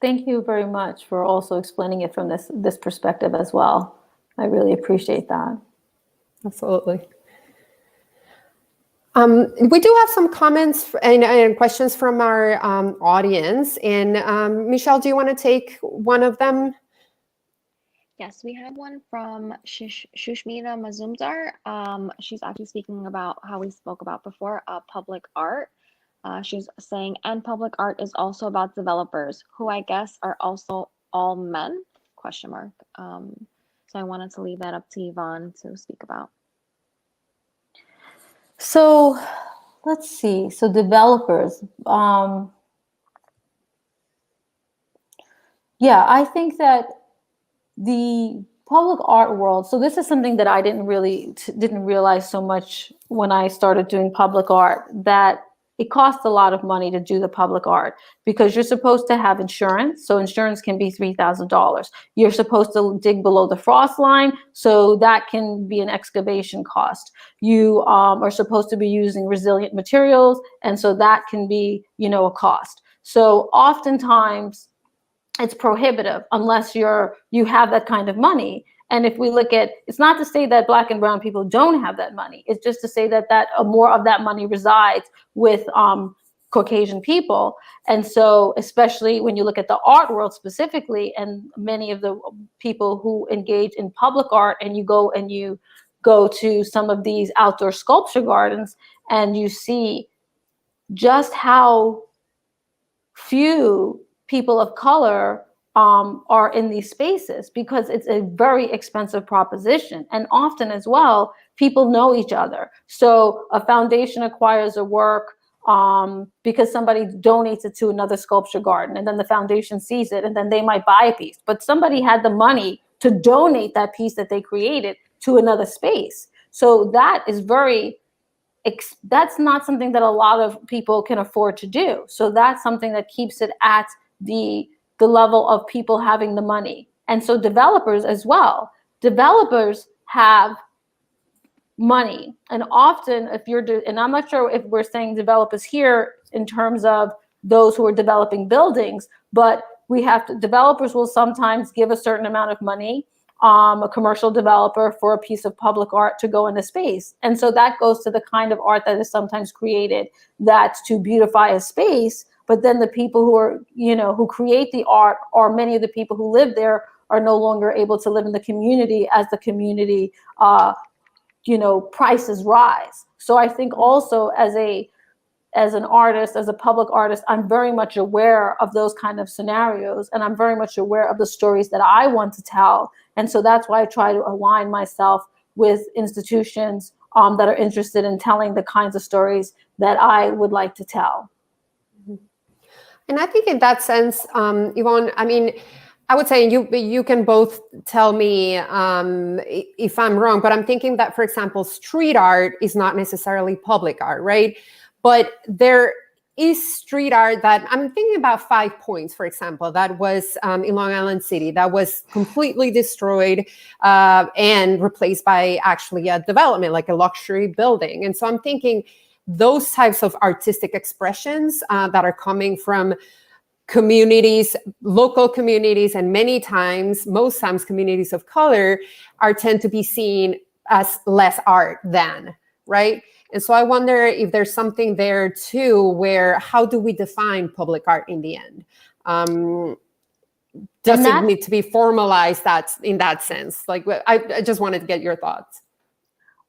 Thank you very much for also explaining it from this perspective as well. I really appreciate that. Absolutely. We do have some comments and questions from our audience. And Michelle, do you want to take one of them? Yes, we have one from Shushmita Mazumdar. She's actually speaking about how we spoke about before, public art. She's saying, and public art is also about developers, who I guess are also all men, ? So I wanted to leave that up to Yvonne to speak about. So Let's see. So developers, yeah, I think that the public art world. So this is something that I didn't realize so much when I started doing public art, that it costs a lot of money to do the public art, because you're supposed to have insurance. So insurance can be $3,000. You're supposed to dig below the frost line. So that can be an excavation cost. You are supposed to be using resilient materials. And so that can be, a cost. So oftentimes it's prohibitive unless you have that kind of money. And if we look at, it's not to say that Black and brown people don't have that money. It's just to say that more of that money resides with Caucasian people. And so, especially when you look at the art world specifically, and many of the people who engage in public art, and you go to some of these outdoor sculpture gardens, and you see just how few people of color are in these spaces, because it's a very expensive proposition. And often as well, people know each other. So a foundation acquires a work because somebody donates it to another sculpture garden, and then the foundation sees it, and then they might buy a piece. But somebody had the money to donate that piece that they created to another space. So that is that's not something that a lot of people can afford to do. So that's something that keeps it at the level of people having the money. And so developers as well. Developers have money. And often and I'm not sure if we're saying developers here in terms of those who are developing buildings, but developers will sometimes give a certain amount of money, a commercial developer, for a piece of public art to go into space. And so that goes to the kind of art that is sometimes created that's to beautify a space. But then the people who create the art, or many of the people who live there, are no longer able to live in the community as the community, prices rise. So I think also as an artist, as a public artist, I'm very much aware of those kind of scenarios, and I'm very much aware of the stories that I want to tell. And so that's why I try to align myself with institutions that are interested in telling the kinds of stories that I would like to tell. And I think in that sense, Yvonne, I mean, I would say you can both tell me if I'm wrong, but I'm thinking that, for example, street art is not necessarily public art, right? But there is street art that I'm thinking about 5 Points, for example, that was in Long Island City, that was completely destroyed and replaced by actually a development, like a luxury building. And so I'm thinking those types of artistic expressions that are coming from communities, local communities, and most times communities of color tend to be seen as less art than, right? And so I wonder if there's something there too, where how do we define public art in the end? Does it need to be formalized in that sense? Like, I just wanted to get your thoughts.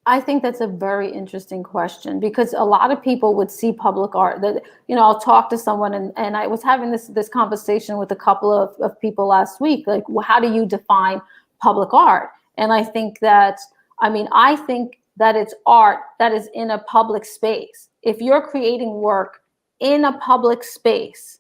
I think that's a very interesting question, because a lot of people would see public art that, I'll talk to someone, and I was having this conversation with a couple of people last week, like, well, how do you define public art? And I think that it's art that is in a public space. If you're creating work in a public space,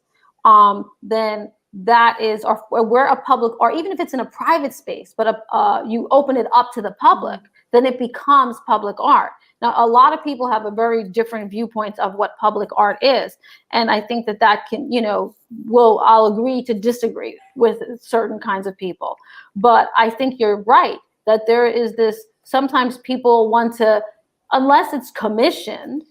then that is, or we're a public, or even if it's in a private space, but you open it up to the public, then it becomes public art. Now, a lot of people have a very different viewpoints of what public art is. And I think that can, I'll agree to disagree with certain kinds of people. But I think you're right that there is this, sometimes people want to, unless it's commissioned,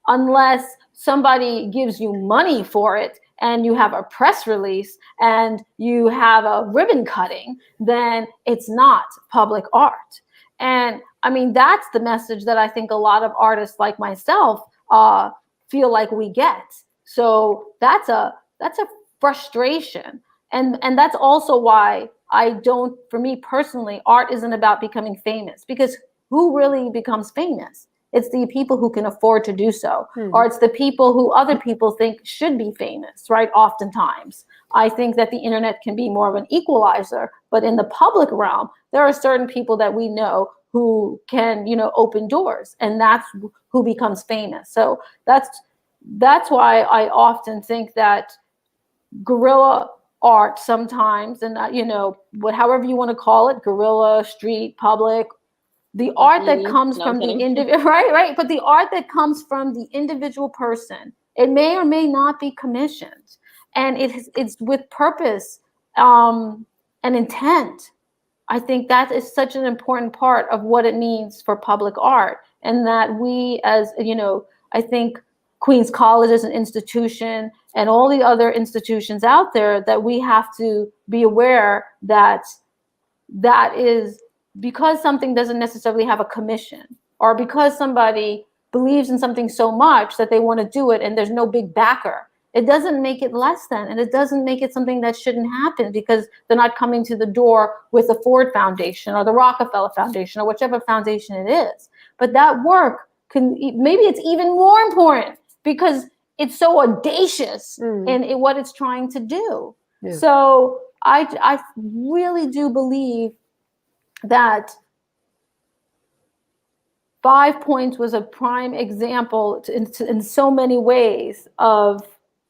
unless somebody gives you money for it, and you have a press release and you have a ribbon cutting, then it's not public art. And I mean, that's the message that I think a lot of artists like myself feel like we get. So that's a frustration. And that's also why for me personally, art isn't about becoming famous, because who really becomes famous? It's the people who can afford to do so, or it's the people who other people think should be famous, right? Oftentimes, I think that the internet can be more of an equalizer, but in the public realm, There are certain people that we know who can, open doors, and that's who becomes famous. So that's why I often think that guerrilla art sometimes, and however you want to call it, guerrilla, street, public, the art that comes from the individual, right. But the art that comes from the individual person, it may or may not be commissioned, and it's with purpose and intent. I think that is such an important part of what it means for public art, and that we, as I think Queens College as an institution and all the other institutions out there, that we have to be aware that is because something doesn't necessarily have a commission, or because somebody believes in something so much that they want to do it and there's no big backer. It doesn't make it less than, and it doesn't make it something that shouldn't happen, because they're not coming to the door with the Ford Foundation or the Rockefeller Foundation or whichever foundation it is. But that work maybe it's even more important because it's so audacious in what it's trying to do. Yeah. So I really do believe that 5 Points was a prime example in so many ways of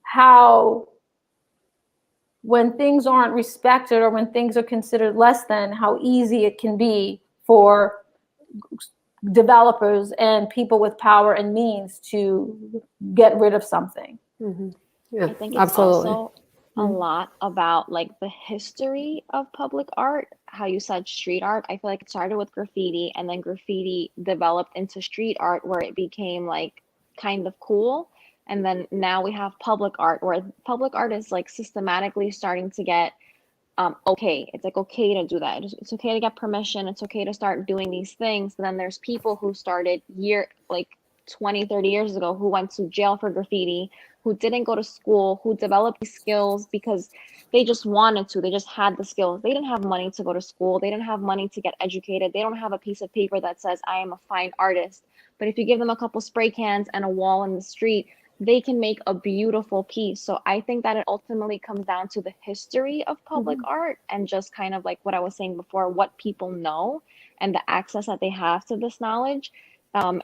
how, when things aren't respected or when things are considered less than, how easy it can be for developers and people with power and means to get rid of something. Mm-hmm. Yeah, I think it's absolutely. Also a lot about like the history of public art, how you said street art. I feel like it started with graffiti, and then graffiti developed into street art where it became like kind of cool. And then now we have public art, where public art is like systematically starting to get okay. It's like okay to do that. It's okay to get permission. It's okay to start doing these things. But then there's people who started 20, 30 years ago who went to jail for graffiti, who didn't go to school, who developed these skills because they just wanted to. They just had the skills. They didn't have money to go to school. They didn't have money to get educated. They don't have a piece of paper that says, I am a fine artist. But if you give them a couple spray cans and a wall in the street, they can make a beautiful piece. So I think that it ultimately comes down to the history of public art, and just kind of like what I was saying before, what people know and the access that they have to this knowledge.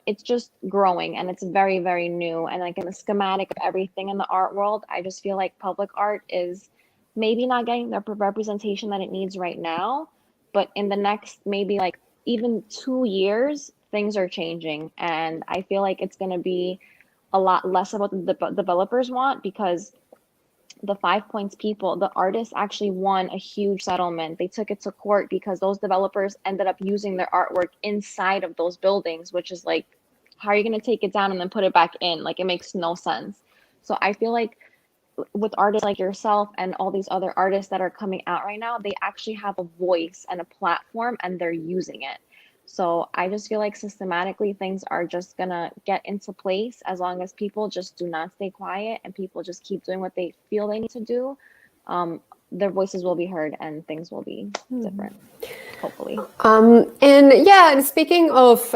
It's just growing, and it's very, very new. And like in the schematic of everything in the art world, I just feel like public art is maybe not getting the representation that it needs right now, but in the next maybe like even 2 years, things are changing. And I feel like it's going to be a lot less about the developers want, because the 5 Points people, the artists actually won a huge settlement. They took it to court because those developers ended up using their artwork inside of those buildings, which is like, how are you going to take it down and then put it back in? Like, it makes no sense. So I feel like with artists like yourself and all these other artists that are coming out right now, they actually have a voice and a platform, and they're using it. So I just feel like systematically things are just gonna get into place as long as people just do not stay quiet and people just keep doing what they feel they need to do. Their voices will be heard and things will be different, hopefully. And speaking of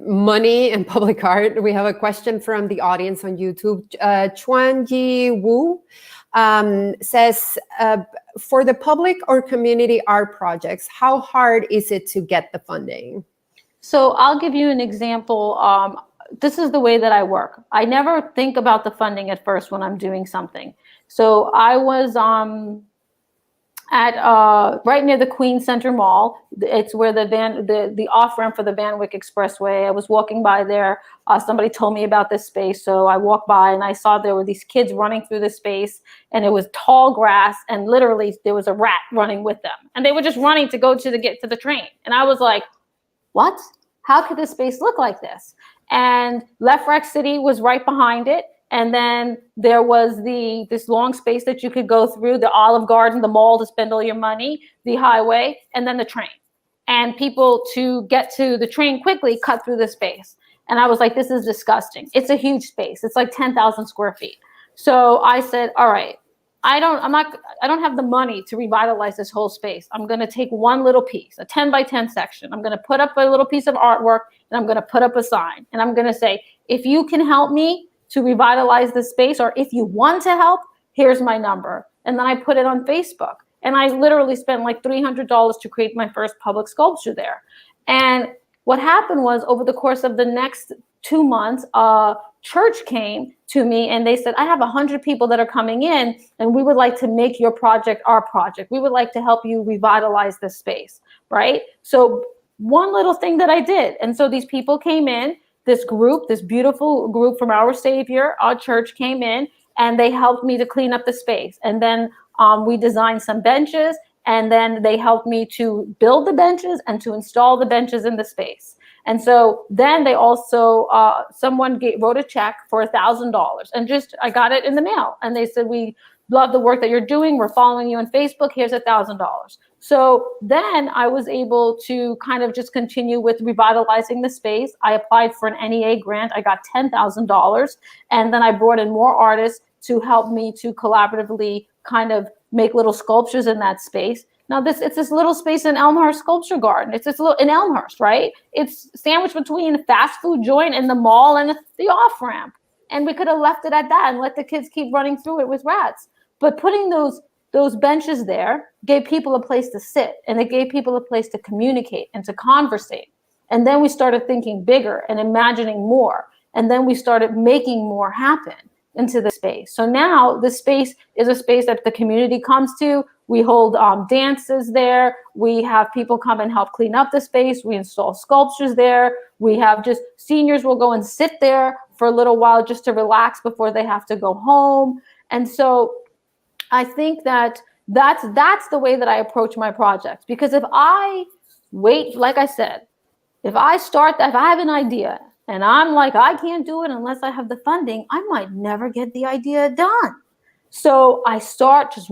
money and public art, we have a question from the audience on YouTube. Chuan Yi Wu says, for the public or community art projects, how hard is it to get the funding? So I'll give you an example. This is the way that I work. I never think about the funding at first when I'm doing something. So I was at right near the Queens Center Mall. It's where the off-ramp for the Van Wyck Expressway. I was walking by there. Somebody told me about this space. So I walked by and I saw there were these kids running through the space, and it was tall grass, and literally there was a rat running with them. And they were just running to go get to the train. And I was like, what? How could this space look like this? And Left Rack City was right behind it. And then there was this long space that you could go through, the Olive Garden, the mall to spend all your money, the highway, and then the train. And people, to get to the train quickly, cut through the space. And I was like, this is disgusting. It's a huge space. It's like 10,000 square feet. So I said, all right, I don't have the money to revitalize this whole space. I'm going to take one little piece, a 10 by 10 section. I'm going to put up a little piece of artwork, and I'm going to put up a sign. And I'm going to say, if you can help me to revitalize the space, or if you want to help, here's my number. And then I put it on Facebook. And I literally spent like $300 to create my first public sculpture there. And what happened was, over the course of the next 2 months, church came to me and they said, I have 100 people that are coming in and we would like to make your project our project. We would like to help you revitalize this space, right? So one little thing that I did. And so these people came in, this group, this beautiful group from Our Savior, our church came in and they helped me to clean up the space. And then we designed some benches, and then they helped me to build the benches and to install the benches in the space. And so then they also, someone wrote a check for $1,000, and I got it in the mail. And they said, we love the work that you're doing. We're following you on Facebook. Here's $1,000. So then I was able to kind of just continue with revitalizing the space. I applied for an NEA grant. I got $10,000. And then I brought in more artists to help me to collaboratively kind of make little sculptures in that space. Now it's this little space in Elmhurst Sculpture Garden. It's this little in Elmhurst, right? It's sandwiched between a fast food joint and the mall and the off ramp. And we could have left it at that and let the kids keep running through it with rats. But putting those benches there gave people a place to sit, and it gave people a place to communicate and to conversate. And then we started thinking bigger and imagining more. And then we started making more happen into the space. So now the space is a space that the community comes to. We hold dances there. We have people come and help clean up the space. We install sculptures there. We have just seniors will go and sit there for a little while just to relax before they have to go home. And so I think that's the way that I approach my projects. Because if I wait, like I said, if I have an idea and I'm like, I can't do it unless I have the funding, I might never get the idea done. So I start just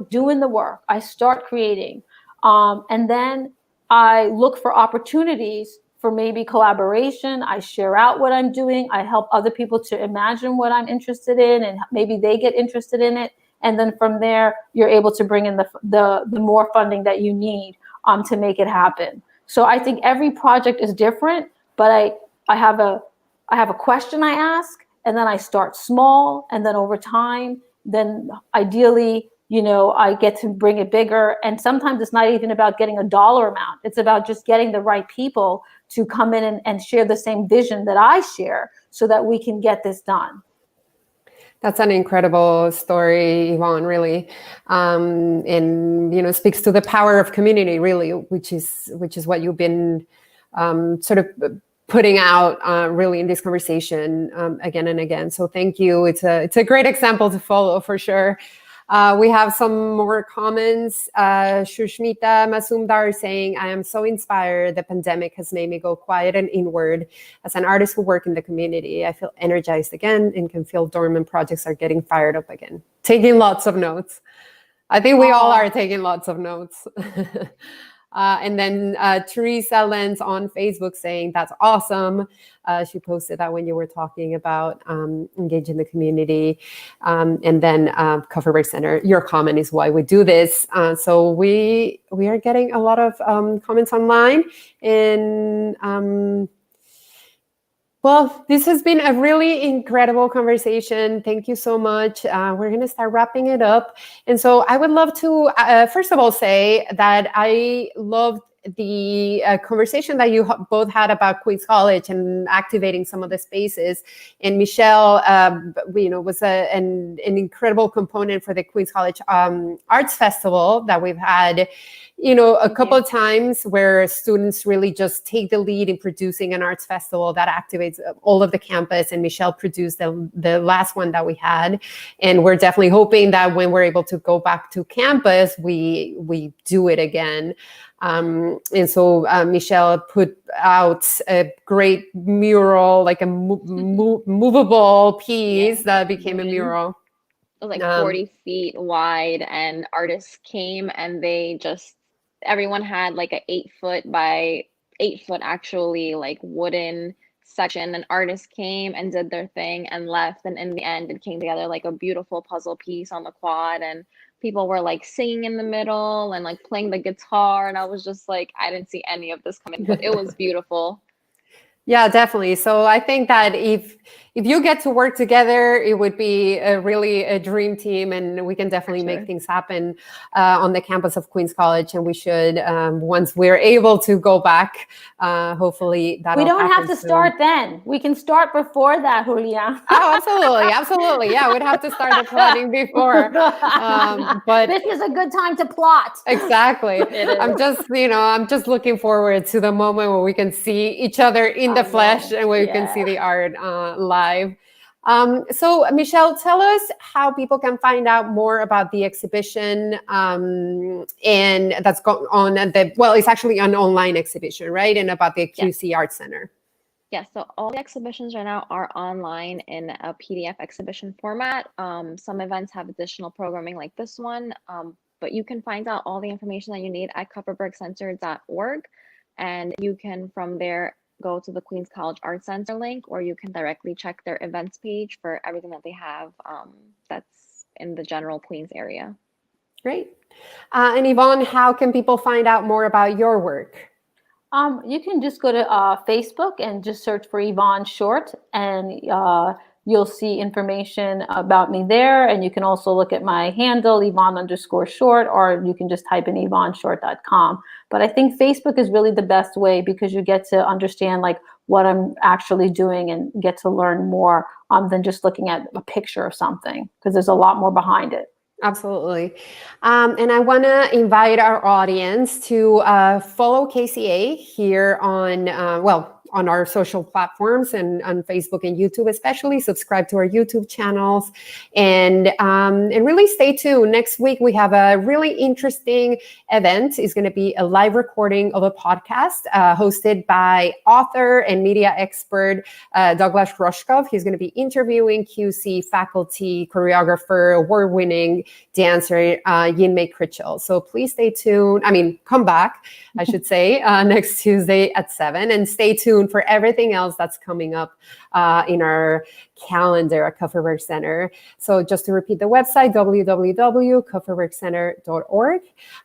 doing the work. I start creating. And then I look for opportunities for maybe collaboration. I share out what I'm doing. I help other people to imagine what I'm interested in, and maybe they get interested in it. And then from there, you're able to bring in the more funding that you need to make it happen. So I think every project is different, but I have a question I ask, and then I start small, and then over time, then ideally, I get to bring it bigger. And sometimes it's not even about getting a dollar amount. It's about just getting the right people to come in and share the same vision that I share so that we can get this done. That's an incredible story, Yvonne, really. And, speaks to the power of community, really, which is what you've been sort of putting out really in this conversation again and again. So thank you. It's a great example to follow for sure. We have some more comments. Shushmita Masumdar saying, I am so inspired. The pandemic has made me go quiet and inward. As an artist who works in the community, I feel energized again and can feel dormant projects are getting fired up again. Taking lots of notes. I think we all are taking lots of notes. And then Teresa Lenz on Facebook saying, that's awesome. She posted that when you were talking about engaging the community. And then Cover Break Center, your comment is why we do this. So we are getting a lot of comments online. And well, this has been a really incredible conversation. Thank you so much. We're going to start wrapping it up. And so I would love to, first of all, say that I loved the conversation that you both had about Queens College and activating some of the spaces. And Michelle, was an incredible component for the Queens College Arts Festival that we've had, a couple of times where students really just take the lead in producing an arts festival that activates all of the campus. And Michelle produced the last one that we had. And we're definitely hoping that when we're able to go back to campus, we do it again. And so Michelle put out a great mural, like a movable piece that became a mural. It was like 40 feet wide, and artists came and everyone had like a 8-foot by 8-foot actually like wooden section, and artists came and did their thing and left. And in the end, it came together like a beautiful puzzle piece on the quad, and people were like singing in the middle and like playing the guitar. And I was just like, I didn't see any of this coming, but it was beautiful. Yeah, definitely. So I think that if you get to work together, it would be a dream team, and we can definitely sure. make things happen on the campus of Queens College. And we should, once we're able to go back, hopefully that'll We don't have happen to soon. start then. We can start before that, Julia. Oh, absolutely, absolutely. Yeah, we'd have to start the planning before. But this is a good time to plot. exactly. It is. I'm just looking forward to the moment where we can see each other in the flesh and we can see the art live. So, Michelle, tell us how people can find out more about the exhibition, and that's going on at it's actually an online exhibition, right? And about the QC Art Center. Yes, so all the exhibitions right now are online in a PDF exhibition format. Some events have additional programming like this one, but you can find out all the information that you need at kupferbergcenter.org, and you can from there go to the Queens College Art Center link, or you can directly check their events page for everything that they have that's in the general Queens area. Great. And Yvonne, how can people find out more about your work? You can just go to Facebook and just search for Yvonne Shortt, and you'll see information about me there. And you can also look at my handle, Yvonne_Shortt, or you can just type in YvonneShortt.com. But I think Facebook is really the best way because you get to understand like what I'm actually doing and get to learn more than just looking at a picture of something, because there's a lot more behind it. Absolutely. And I want to invite our audience to follow KCA here on, on our social platforms and on Facebook and YouTube, especially subscribe to our YouTube channels and really stay tuned. Next week, we have a really interesting event. It's going to be a live recording of a podcast hosted by author and media expert Douglas Rushkoff. He's going to be interviewing QC faculty, choreographer, award-winning dancer Yinmei Critchell. So please stay tuned. Come back, I should say, next Tuesday at 7, and stay tuned for everything else that's coming up in our calendar at Kupferberg Center. So just to repeat the website, www.kupferbergcenter.org,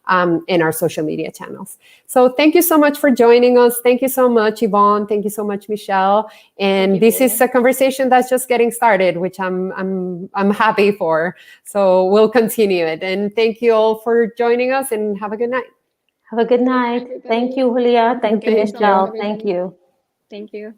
and our social media channels. So thank you so much for joining us. Thank you so much, Yvonne. Thank you so much, Michelle. And this is a conversation that's just getting started, which I'm happy for. So we'll continue it. And thank you all for joining us, and have a good night. Have a good night. Thank you, Julia. Thank you, Michelle. Thank you. Thank you.